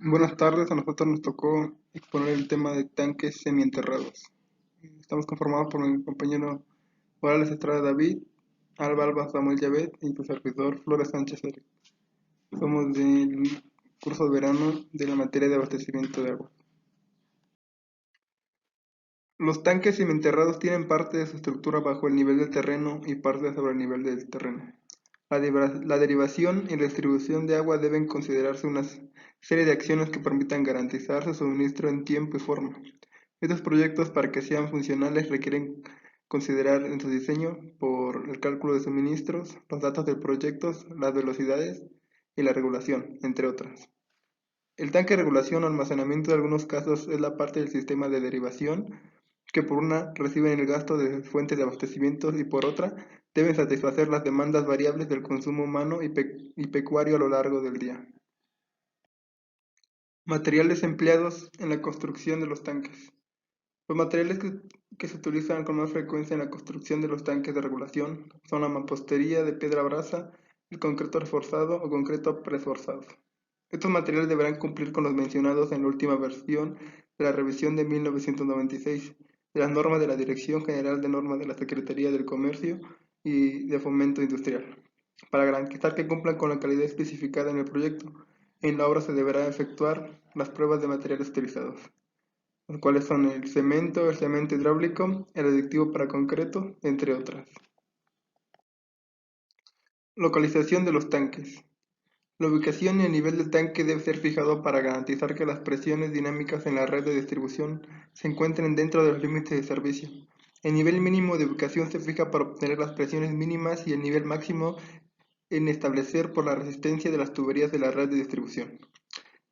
Buenas tardes, a nosotros nos tocó exponer el tema de tanques semienterrados. Estamos conformados por mi compañero Morales Estrada David, Alba Alba Samuel Llavet y tu servidor Flores Sánchez Eric. Somos del curso de verano de la materia de abastecimiento de agua. Los tanques semienterrados tienen parte de su estructura bajo el nivel del terreno y parte sobre el nivel del terreno. La derivación y la distribución de agua deben considerarse una serie de acciones que permitan garantizar su suministro en tiempo y forma. Estos proyectos, para que sean funcionales, requieren considerar en su diseño por el cálculo de suministros, los datos del proyecto, las velocidades y la regulación, entre otras. El tanque de regulación o almacenamiento en algunos casos es la parte del sistema de derivación que por una reciben el gasto de fuentes de abastecimiento y por otra deben satisfacer las demandas variables del consumo humano y pecuario a lo largo del día. Materiales empleados en la construcción de los tanques. Los materiales que se utilizan con más frecuencia en la construcción de los tanques de regulación son la mampostería de piedra brasa, el concreto reforzado o concreto preforzado. Estos materiales deberán cumplir con los mencionados en la última versión de la revisión de 1996 de las normas de la Dirección General de Normas de la Secretaría del Comercio y de Fomento Industrial, para garantizar que cumplan con la calidad especificada en el proyecto. En la obra se deberá efectuar las pruebas de materiales utilizados, los cuales son el cemento hidráulico, el aditivo para concreto, entre otras. Localización de los tanques. La ubicación y el nivel del tanque debe ser fijado para garantizar que las presiones dinámicas en la red de distribución se encuentren dentro de los límites de servicio. El nivel mínimo de ubicación se fija para obtener las presiones mínimas y el nivel máximo en establecer por la resistencia de las tuberías de la red de distribución.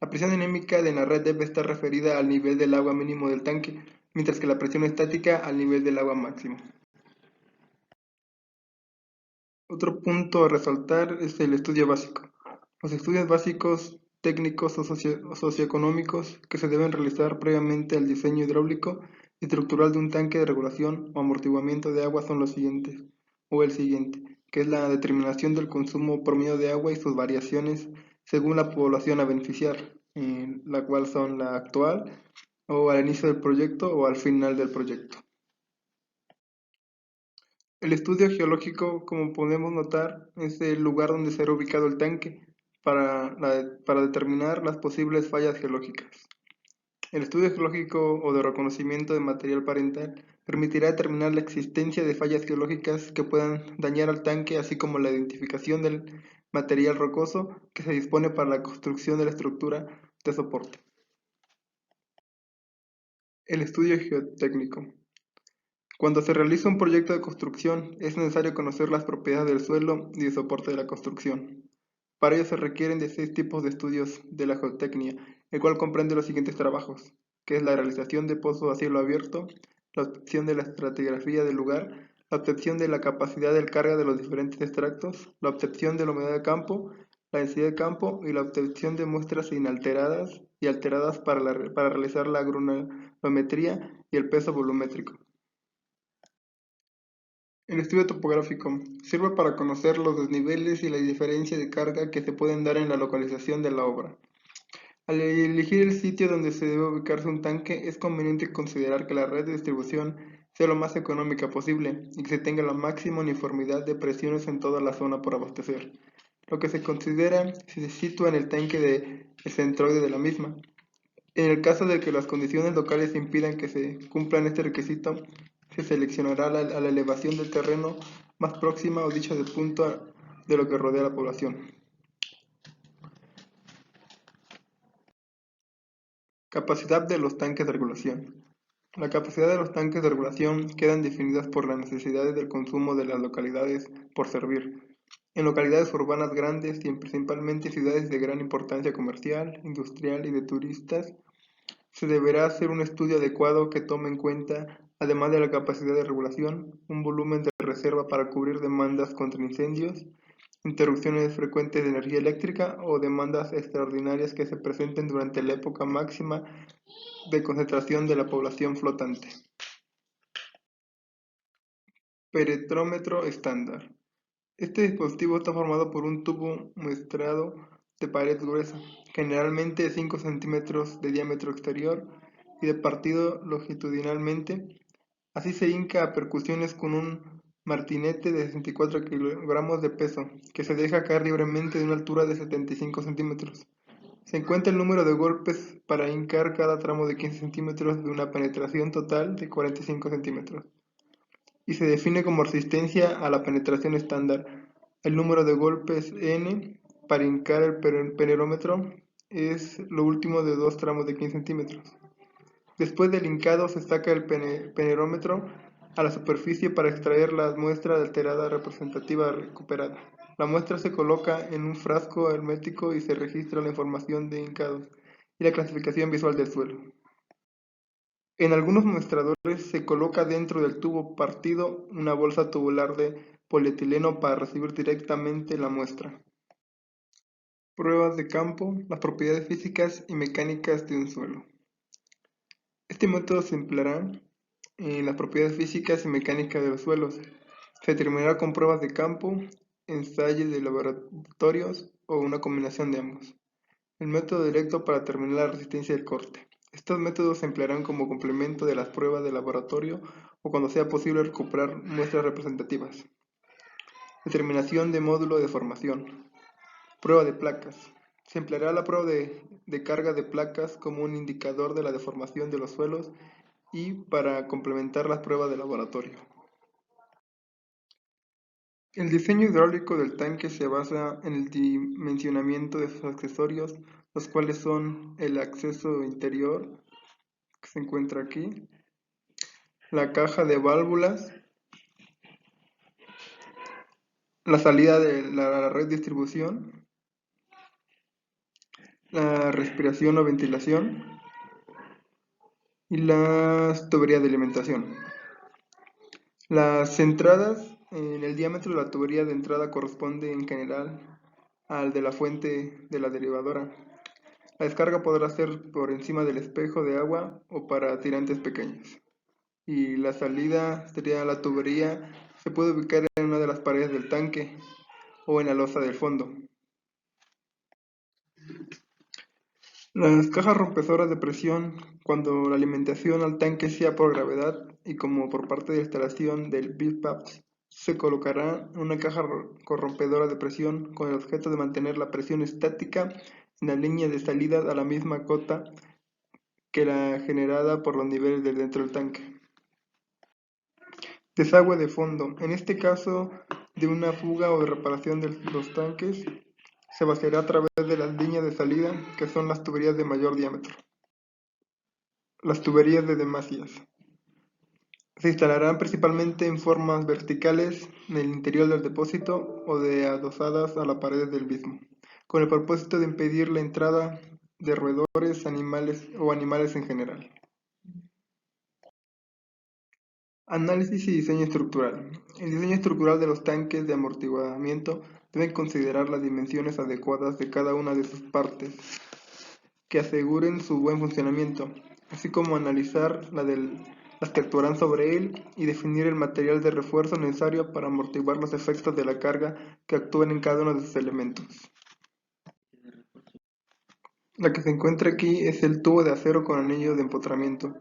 La presión dinámica de la red debe estar referida al nivel del agua mínimo del tanque, mientras que la presión estática al nivel del agua máximo. Otro punto a resaltar es el estudio básico. Los estudios básicos, técnicos o socioeconómicos que se deben realizar previamente al diseño hidráulico y estructural de un tanque de regulación o amortiguamiento de agua son los siguientes, o el siguiente, que es la determinación del consumo promedio de agua y sus variaciones según la población a beneficiar, la cual son la actual, o al inicio del proyecto o al final del proyecto. El estudio geológico, como podemos notar, es el lugar donde será ubicado el tanque para determinar las posibles fallas geológicas. El estudio geológico o de reconocimiento de material parental permitirá determinar la existencia de fallas geológicas que puedan dañar al tanque, así como la identificación del material rocoso que se dispone para la construcción de la estructura de soporte. El estudio geotécnico. Cuando se realiza un proyecto de construcción, es necesario conocer las propiedades del suelo y del soporte de la construcción. Para ello se requieren de 6 tipos de estudios de la geotecnia, el cual comprende los siguientes trabajos, que es la realización de pozos a cielo abierto, la obtención de la estratigrafía del lugar, la obtención de la capacidad de carga de los diferentes extractos, la obtención de la humedad de campo, la densidad de campo y la obtención de muestras inalteradas y alteradas para realizar la granulometría y el peso volumétrico. El estudio topográfico sirve para conocer los desniveles y la diferencia de carga que se pueden dar en la localización de la obra. Al elegir el sitio donde se debe ubicarse un tanque, es conveniente considerar que la red de distribución sea lo más económica posible y que se tenga la máxima uniformidad de presiones en toda la zona por abastecer, lo que se considera si se sitúa en el tanque del centroide de la misma. En el caso de que las condiciones locales impidan que se cumplan este requisito, se seleccionará a la elevación del terreno más próxima o dicha de punto de lo que rodea a la población. Capacidad de los tanques de regulación. La capacidad de los tanques de regulación quedan definidas por las necesidades del consumo de las localidades por servir. En localidades urbanas grandes y en principalmente ciudades de gran importancia comercial, industrial y de turistas, se deberá hacer un estudio adecuado que tome en cuenta, además de la capacidad de regulación, un volumen de reserva para cubrir demandas contra incendios, interrupciones frecuentes de energía eléctrica o demandas extraordinarias que se presenten durante la época máxima de concentración de la población flotante. Peretrómetro estándar. Este dispositivo está formado por un tubo muestrado de pared gruesa, generalmente 5 centímetros de diámetro exterior y de partido longitudinalmente. Así se hinca a percusiones con un martinete de 64 kilogramos de peso, que se deja caer libremente de una altura de 75 centímetros. Se encuentra el número de golpes para hincar cada tramo de 15 centímetros de una penetración total de 45 centímetros. Y se define como resistencia a la penetración estándar. El número de golpes N para hincar el penerómetro es lo último de dos tramos de 15 centímetros. Después del hincado se saca el penerómetro a la superficie para extraer la muestra alterada representativa recuperada. La muestra se coloca en un frasco hermético y se registra la información de hincados y la clasificación visual del suelo. En algunos muestradores se coloca dentro del tubo partido una bolsa tubular de polietileno para recibir directamente la muestra. Pruebas de campo, las propiedades físicas y mecánicas de un suelo. Este método se empleará en las propiedades físicas y mecánicas de los suelos. Se determinará con pruebas de campo, ensayos de laboratorios o una combinación de ambos. El método directo para determinar la resistencia del corte. Estos métodos se emplearán como complemento de las pruebas de laboratorio o cuando sea posible recuperar muestras representativas. Determinación de módulo de formación. Prueba de placas. Se empleará la prueba de carga de placas como un indicador de la deformación de los suelos y para complementar las pruebas de laboratorio. El diseño hidráulico del tanque se basa en el dimensionamiento de sus accesorios, los cuales son el acceso interior, que se encuentra aquí, la caja de válvulas, la salida de la red de distribución, la respiración o ventilación y las tuberías de alimentación. Las entradas en el diámetro de la tubería de entrada corresponde en general al de la fuente de la derivadora. La descarga podrá ser por encima del espejo de agua o para tirantes pequeños. Y la salida sería la tubería, se puede ubicar en una de las paredes del tanque o en la losa del fondo. Las cajas rompedoras de presión, cuando la alimentación al tanque sea por gravedad y como por parte de la instalación del BIPAP, se colocará una caja corrompedora de presión con el objeto de mantener la presión estática en la línea de salida a la misma cota que la generada por los niveles del dentro del tanque. Desagüe de fondo. En este caso de una fuga o de reparación de los tanques, se vaciará a través de las líneas de salida, que son las tuberías de mayor diámetro. Las tuberías de demasías. Se instalarán principalmente en formas verticales en el interior del depósito o de adosadas a la pared del mismo, con el propósito de impedir la entrada de roedores, animales o animales en general. Análisis y diseño estructural. El diseño estructural de los tanques de amortiguamiento debe considerar las dimensiones adecuadas de cada una de sus partes que aseguren su buen funcionamiento, así como analizar las que actuarán sobre él y definir el material de refuerzo necesario para amortiguar los efectos de la carga que actúen en cada uno de sus elementos. La que se encuentra aquí es el tubo de acero con anillo de empotramiento.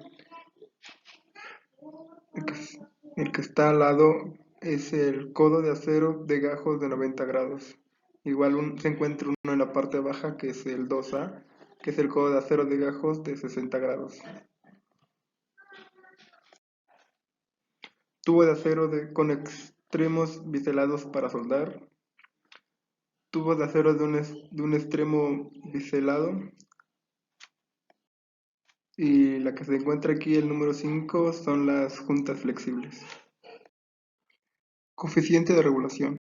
El que está al lado es el codo de acero de gajos de 90 grados. Igual se encuentra uno en la parte baja que es el 2A, que es el codo de acero de gajos de 60 grados. Tubo de acero con extremos biselados para soldar. Tubo de acero de un extremo biselado. Y la que se encuentra aquí, el número 5, son las juntas flexibles. Coeficiente de regulación.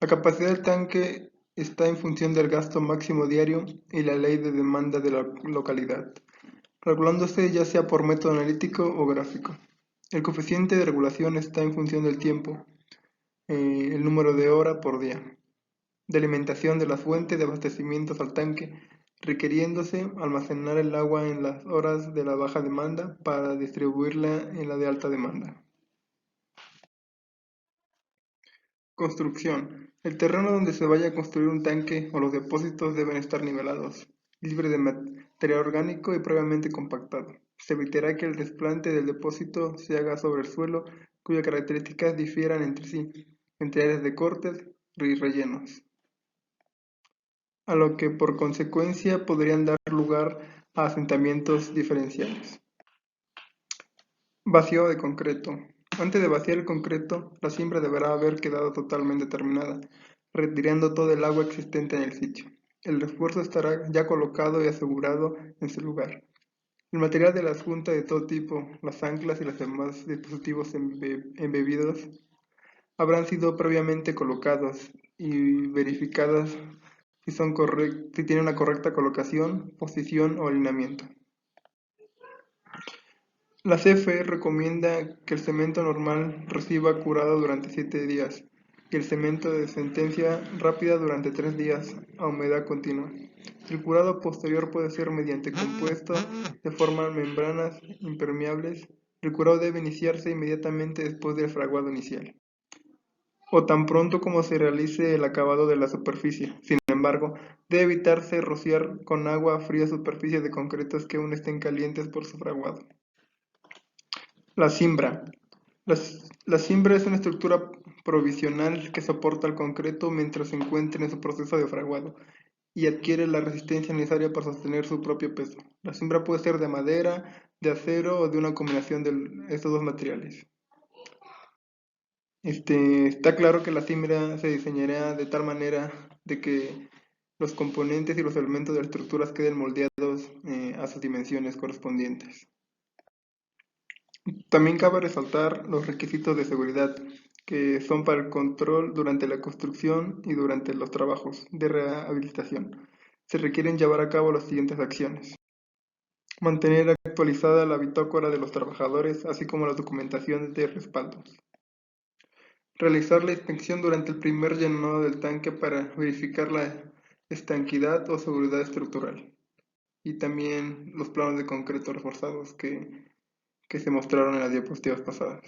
La capacidad del tanque está en función del gasto máximo diario y la ley de demanda de la localidad, regulándose ya sea por método analítico o gráfico. El coeficiente de regulación está en función del tiempo, el número de horas por día, de alimentación de la fuente de abastecimientos al tanque, requiriéndose almacenar el agua en las horas de la baja demanda para distribuirla en la de alta demanda. Construcción. El terreno donde se vaya a construir un tanque o los depósitos deben estar nivelados, libres de material orgánico y previamente compactado. Se evitará que el desplante del depósito se haga sobre el suelo cuyas características difieran entre sí, entre áreas de cortes y rellenos, a lo que por consecuencia podrían dar lugar a asentamientos diferenciales. Vacío de concreto. Antes de vaciar el concreto, la siembra deberá haber quedado totalmente terminada, retirando todo el agua existente en el sitio. El refuerzo estará ya colocado y asegurado en su lugar. El material de la junta de todo tipo, las anclas y los demás dispositivos embebidos habrán sido previamente colocados y verificadas si tienen una correcta colocación, posición o alineamiento. La CFE recomienda que el cemento normal reciba curado durante 7 días y el cemento de sentencia rápida durante 3 días a humedad continua. El curado posterior puede ser mediante compuesto de forma membranas impermeables. El curado debe iniciarse inmediatamente después del fraguado inicial, o tan pronto como se realice el acabado de la superficie. Sin embargo, debe evitarse rociar con agua fría superficies de concretos que aún estén calientes por su fraguado. La cimbra. La cimbra es una estructura provisional que soporta el concreto mientras se encuentra en su proceso de fraguado y adquiere la resistencia necesaria para sostener su propio peso. La cimbra puede ser de madera, de acero o de una combinación de estos dos materiales. Está claro que la cimbra se diseñará de tal manera de que los componentes y los elementos de las estructuras queden moldeados a sus dimensiones correspondientes. También cabe resaltar los requisitos de seguridad, que son para el control durante la construcción y durante los trabajos de rehabilitación. Se requieren llevar a cabo las siguientes acciones: mantener actualizada la bitácora de los trabajadores, así como la documentación de respaldos. Realizar la inspección durante el primer llenado del tanque para verificar la estanquidad o seguridad estructural. Y también los planos de concreto reforzados que se mostraron en las diapositivas pasadas.